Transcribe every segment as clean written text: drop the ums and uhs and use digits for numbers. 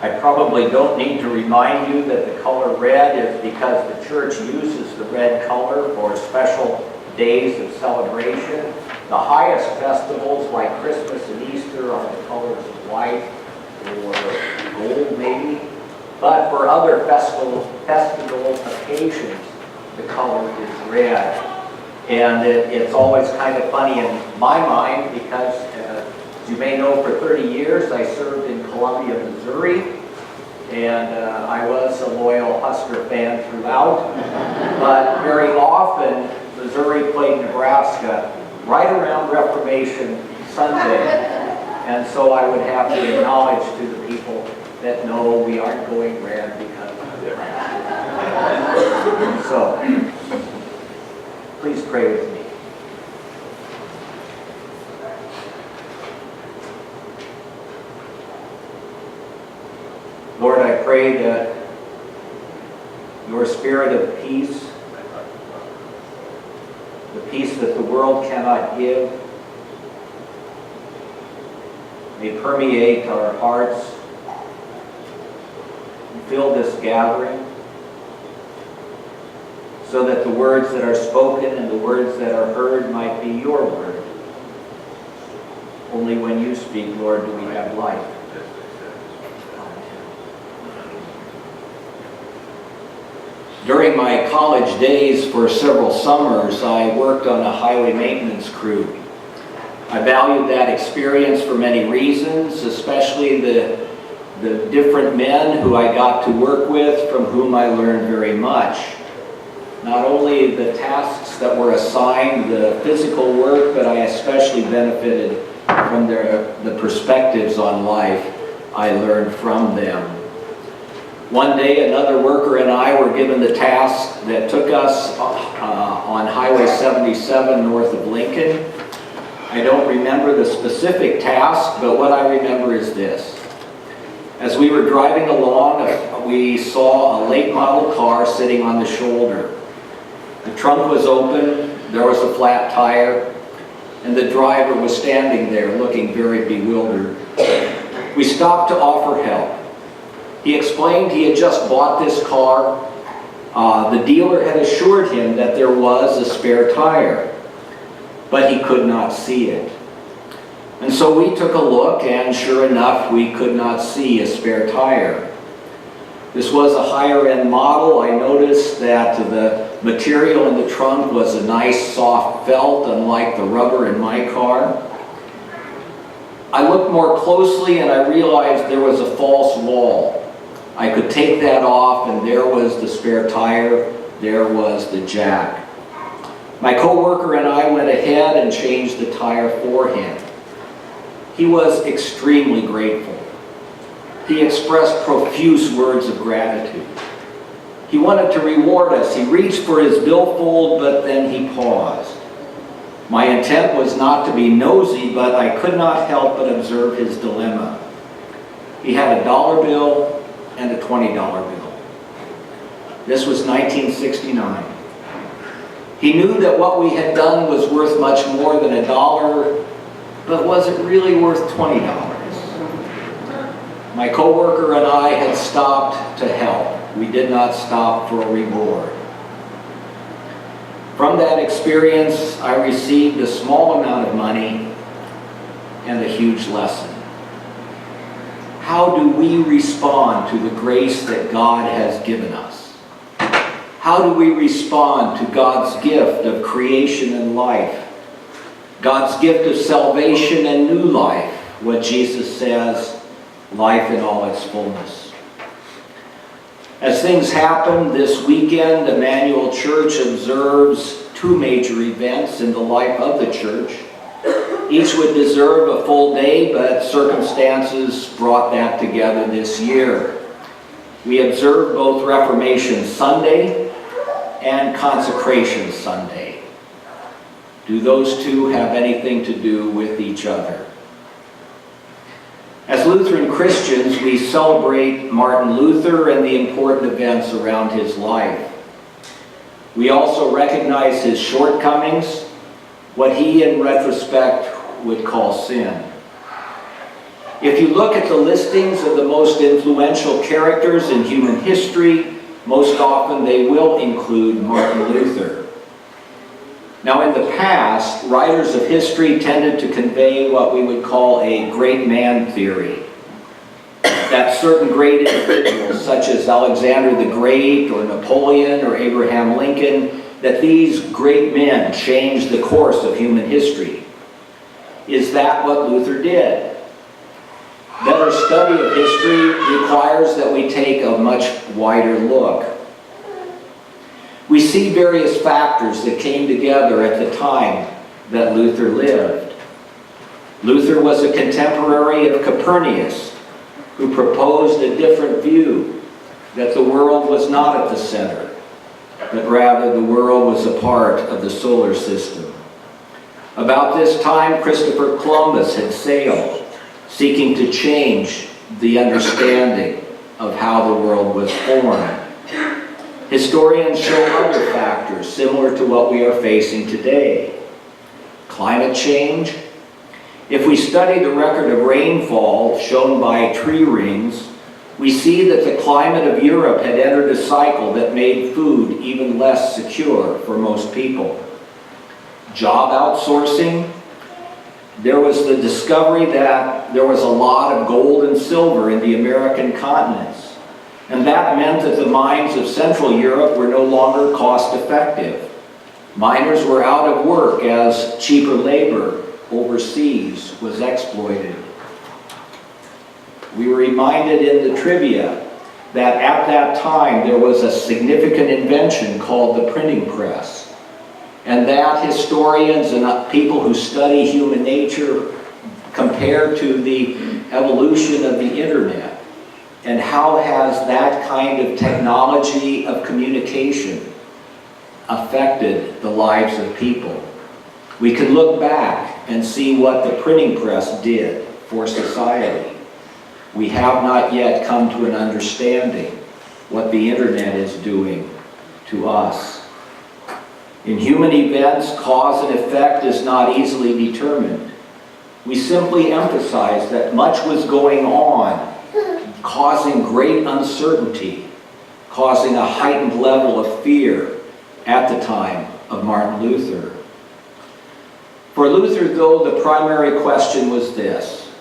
I probably don't need to remind you that the color red is because the church uses the red color for special days of celebration. The highest festivals like Christmas and Easter are the colors of white or gold maybe. But for other festival occasions, the color is red. And it's always kind of funny in my mind because, as you may know, for 30 years I served in Columbia, Missouri. And I was a loyal Husker fan throughout. But very often, Missouri played Nebraska right around Reformation Sunday. And so I would have to acknowledge to the people that no, we aren't going red because of that. So, please pray with me. Lord, I pray that your spirit of peace, the peace that the world cannot give, may permeate our hearts and fill this gathering so that the words that are spoken and the words that are heard might be your word. Only when you speak, Lord, do we have life. During my college days for several summers, I worked on a highway maintenance crew. I valued that experience for many reasons, especially the different men who I got to work with, from whom I learned very much. Not only the tasks that were assigned, the physical work, but I especially benefited from the perspectives on life I learned from them. One day, another worker and I were given the task that took us on Highway 77 north of Lincoln. I don't remember the specific task, but what I remember is this. As we were driving along, we saw a late model car sitting on the shoulder. The trunk was open, there was a flat tire, and the driver was standing there looking very bewildered. We stopped to offer help. He explained he had just bought this car. The dealer had assured him that there was a spare tire, but he could not see it. And so we took a look, and sure enough, we could not see a spare tire. This was a higher-end model. I noticed that the material in the trunk was a nice soft felt, unlike the rubber in my car. I looked more closely and I realized there was a false wall. I could take that off, and there was the spare tire, there was the jack. My co-worker and I went ahead and changed the tire for him. He was extremely grateful. He expressed profuse words of gratitude. He wanted to reward us. He reached for his billfold, but then he paused. My intent was not to be nosy, but I could not help but observe his dilemma. He had a $1 bill and a $20 bill. This was 1969. He knew that what we had done was worth much more than $1, but was it really worth $20? My co-worker and I had stopped to help. We did not stop for a reward. From that experience, I received a small amount of money and a huge lesson. How do we respond to the grace that God has given us? How do we respond to God's gift of creation and life? God's gift of salvation and new life, what Jesus says, life in all its fullness. As things happen this weekend, Immanuel Church observes 2 major events in the life of the church. Each would deserve a full day, but circumstances brought that together this year. We observe both Reformation Sunday and Consecration Sunday. Do those two have anything to do with each other? As Lutheran Christians, we celebrate Martin Luther and the important events around his life. We also recognize his shortcomings, what he in retrospect would call sin. If you look at the listings of the most influential characters in human history, most often they will include Martin Luther. Now, in the past, writers of history tended to convey what we would call a great man theory. That certain great individuals, such as Alexander the Great or Napoleon or Abraham Lincoln, that these great men changed the course of human history. Is that what Luther did? Better study of history requires that we take a much wider look. We see various factors that came together at the time that Luther lived. Luther was a contemporary of Copernicus, who proposed a different view, that the world was not at the center, but rather the world was a part of the solar system. About this time, Christopher Columbus had sailed, seeking to change the understanding of how the world was formed. Historians show other factors similar to what we are facing today. Climate change. If we study the record of rainfall shown by tree rings, we see that the climate of Europe had entered a cycle that made food even less secure for most people. Job outsourcing. There was the discovery that there was a lot of gold and silver in the American continents, and that meant that the mines of Central Europe were no longer cost-effective. Miners were out of work as cheaper labor overseas was exploited. We were reminded in the trivia that at that time there was a significant invention called the printing press. And that historians and people who study human nature compare to the evolution of the internet. And how has that kind of technology of communication affected the lives of people? We can look back and see what the printing press did for society. We have not yet come to an understanding what the internet is doing to us. In human events, cause and effect is not easily determined. We simply emphasize that much was going on, causing great uncertainty, causing a heightened level of fear at the time of Martin Luther. For Luther, though, the primary question was this: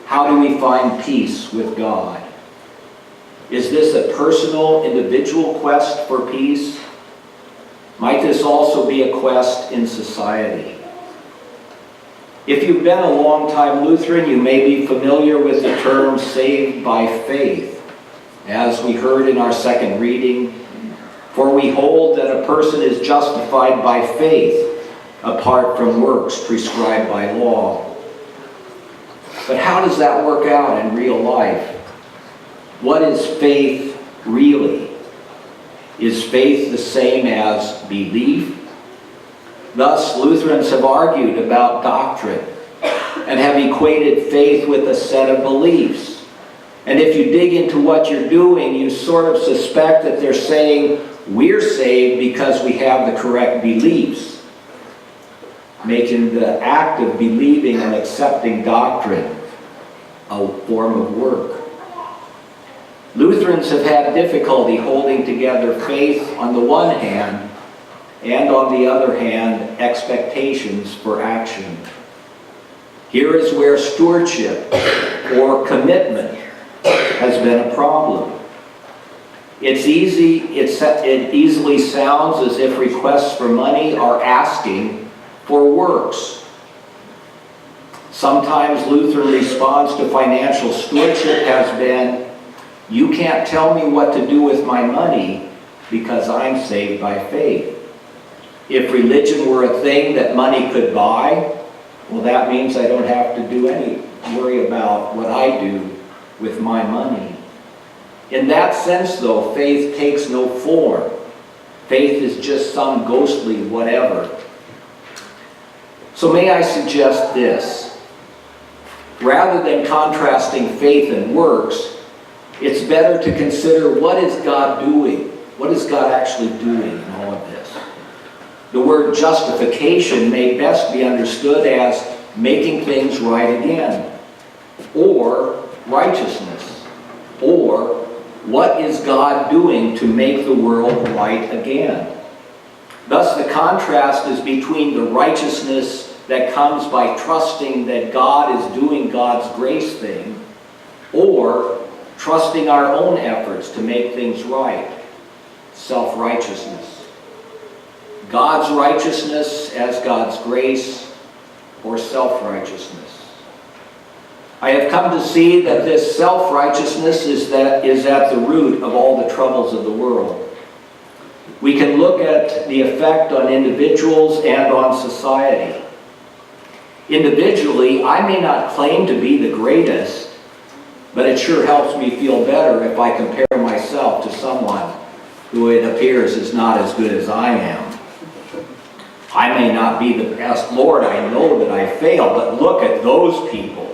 how do we find peace with God? Is this a personal, individual quest for peace? Might this also be a quest in society? If you've been a long-time Lutheran, you may be familiar with the term saved by faith. As we heard in our second reading, for we hold that a person is justified by faith apart from works prescribed by law. But how does that work out in real life? What is faith really? Is faith the same as belief? Thus, Lutherans have argued about doctrine and have equated faith with a set of beliefs. And if you dig into what you're doing, you sort of suspect that they're saying we're saved because we have the correct beliefs, making the act of believing and accepting doctrine a form of work. Lutherans have had difficulty holding together faith on the one hand, and on the other hand, expectations for action. Here is where stewardship or commitment has been a problem. It easily sounds as if requests for money are asking for works. Sometimes Lutheran response to financial stewardship has been, you can't tell me what to do with my money because I'm saved by faith. If religion were a thing that money could buy, well, that means I don't have to worry about what I do with my money. In that sense, though, faith takes no form. Faith is just some ghostly whatever. So may I suggest this? Rather than contrasting faith and works, it's better to consider what is God doing? What is God actually doing in all of this? The word justification may best be understood as making things right again. or righteousness? Or what is God doing to make the world right again? Thus the contrast is between the righteousness that comes by trusting that God is doing God's grace thing, or trusting our own efforts to make things right, self-righteousness. God's righteousness as God's grace, or self-righteousness. I have come to see that this self-righteousness is at the root of all the troubles of the world. We can look at the effect on individuals and on society. Individually, I may not claim to be the greatest, but it sure helps me feel better if I compare myself to someone who it appears is not as good as I am. I may not be the best. Lord, I know that I fail, but look at those people.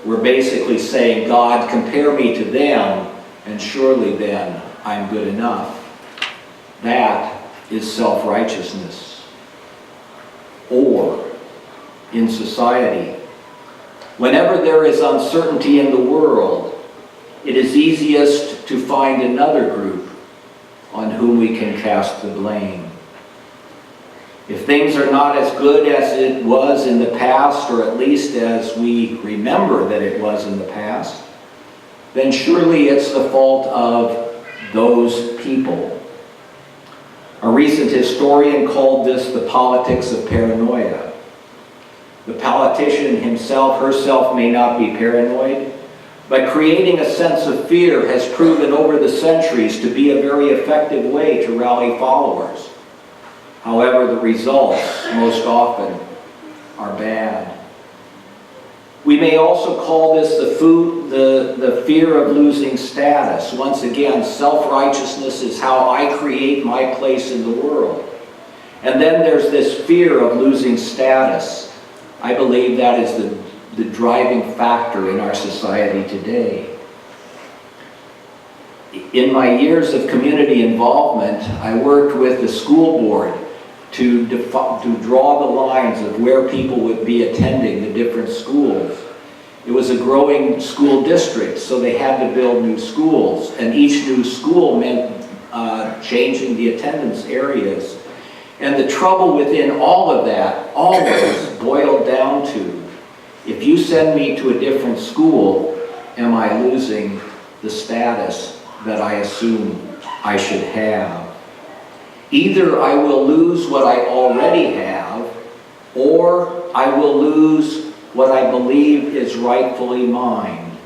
We're basically saying, God, compare me to them, and surely then I'm good enough. That is self-righteousness. Or, in society, whenever there is uncertainty in the world, it is easiest to find another group on whom we can cast the blame. If things are not as good as it was in the past, or at least as we remember that it was in the past, then surely it's the fault of those people. A recent historian called this the politics of paranoia. The politician himself, herself may not be paranoid, but creating a sense of fear has proven over the centuries to be a very effective way to rally followers. However, the results most often are bad. We may also call this the fear of losing status. Once again, self-righteousness is how I create my place in the world. And then there's this fear of losing status. I believe that is the driving factor in our society today. In my years of community involvement, I worked with the school board to draw the lines of where people would be attending the different schools. It was a growing school district, so they had to build new schools, and each new school meant changing the attendance areas. And the trouble within all of that always boiled down to, if you send me to a different school, am I losing the status that I assume I should have? Either I will lose what I already have, or I will lose what I believe is rightfully mine.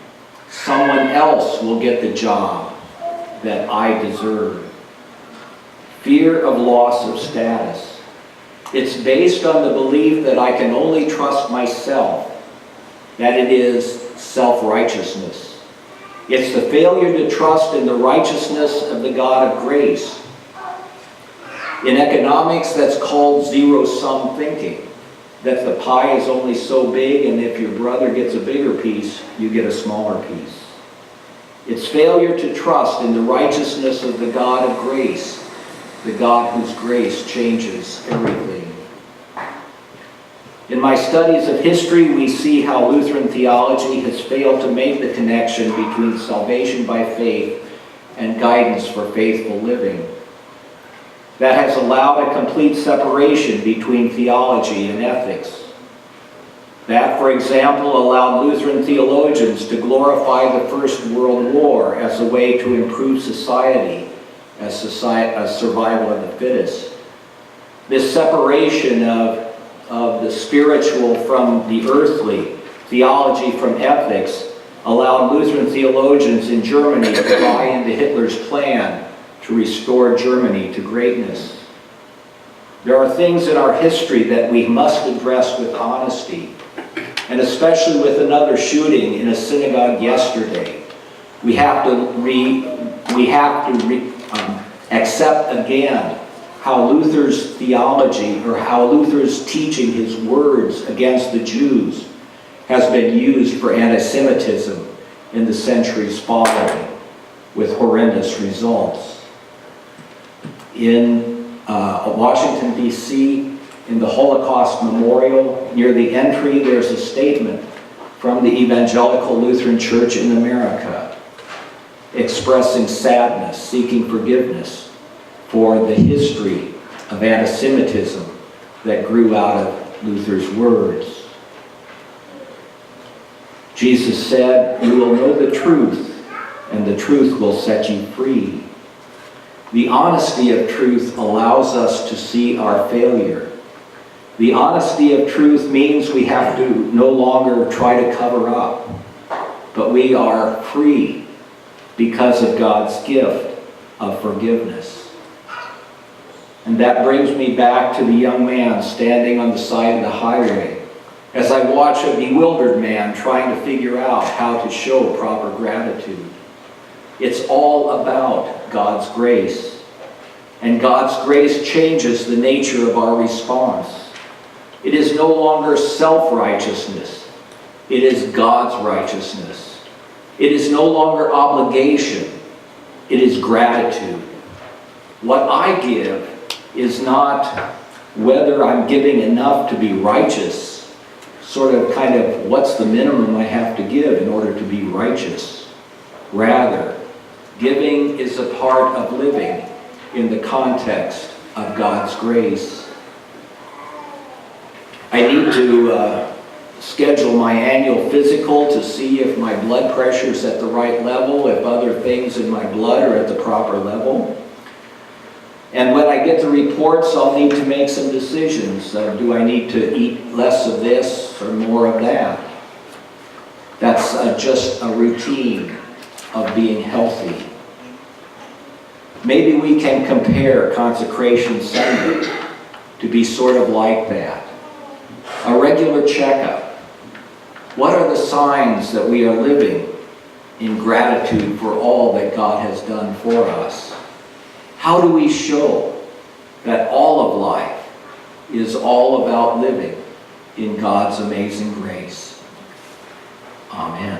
Someone else will get the job that I deserve. Fear of loss of status. It's based on the belief that I can only trust myself, that it is self-righteousness. It's the failure to trust in the righteousness of the God of grace. In economics, that's called zero-sum thinking, that the pie is only so big, and if your brother gets a bigger piece, you get a smaller piece. It's failure to trust in the righteousness of the God of grace, the God whose grace changes everything. In my studies of history, we see how Lutheran theology has failed to make the connection between salvation by faith and guidance for faithful living. That has allowed a complete separation between theology and ethics. That, for example, allowed Lutheran theologians to glorify the First World War as a way to improve society, as survival of the fittest. This separation of the spiritual from the earthly, theology from ethics, allowed Lutheran theologians in Germany to buy into Hitler's plan to restore Germany to greatness. There are things in our history that we must address with honesty, and especially with another shooting in a synagogue yesterday. We have to accept again how Luther's theology, or how Luther's teaching his words against the Jews, has been used for anti-Semitism in the centuries following, with horrendous results. In Washington, D.C., in the Holocaust Memorial, near the entry, there's a statement from the Evangelical Lutheran Church in America, expressing sadness, seeking forgiveness for the history of anti-Semitism that grew out of Luther's words. Jesus said, "You will know the truth, and the truth will set you free." The honesty of truth allows us to see our failure. The honesty of truth means we have to no longer try to cover up, but we are free because of God's gift of forgiveness. And that brings me back to the young man standing on the side of the highway as I watch a bewildered man trying to figure out how to show proper gratitude. It's all about God's grace. And God's grace changes the nature of our response. It is no longer self-righteousness. It is God's righteousness. It is no longer obligation. It is gratitude. What I give is not whether I'm giving enough to be righteous, sort of kind of what's the minimum I have to give in order to be righteous. Rather, giving is a part of living in the context of God's grace. I need to schedule my annual physical to see if my blood pressure is at the right level, if other things in my blood are at the proper level. And when I get the reports, I'll need to make some decisions. Do I need to eat less of this or more of that? That's just a routine of being healthy. Maybe we can compare Consecration Sunday to be sort of like that. A regular checkup. What are the signs that we are living in gratitude for all that God has done for us? How do we show that all of life is all about living in God's amazing grace? Amen.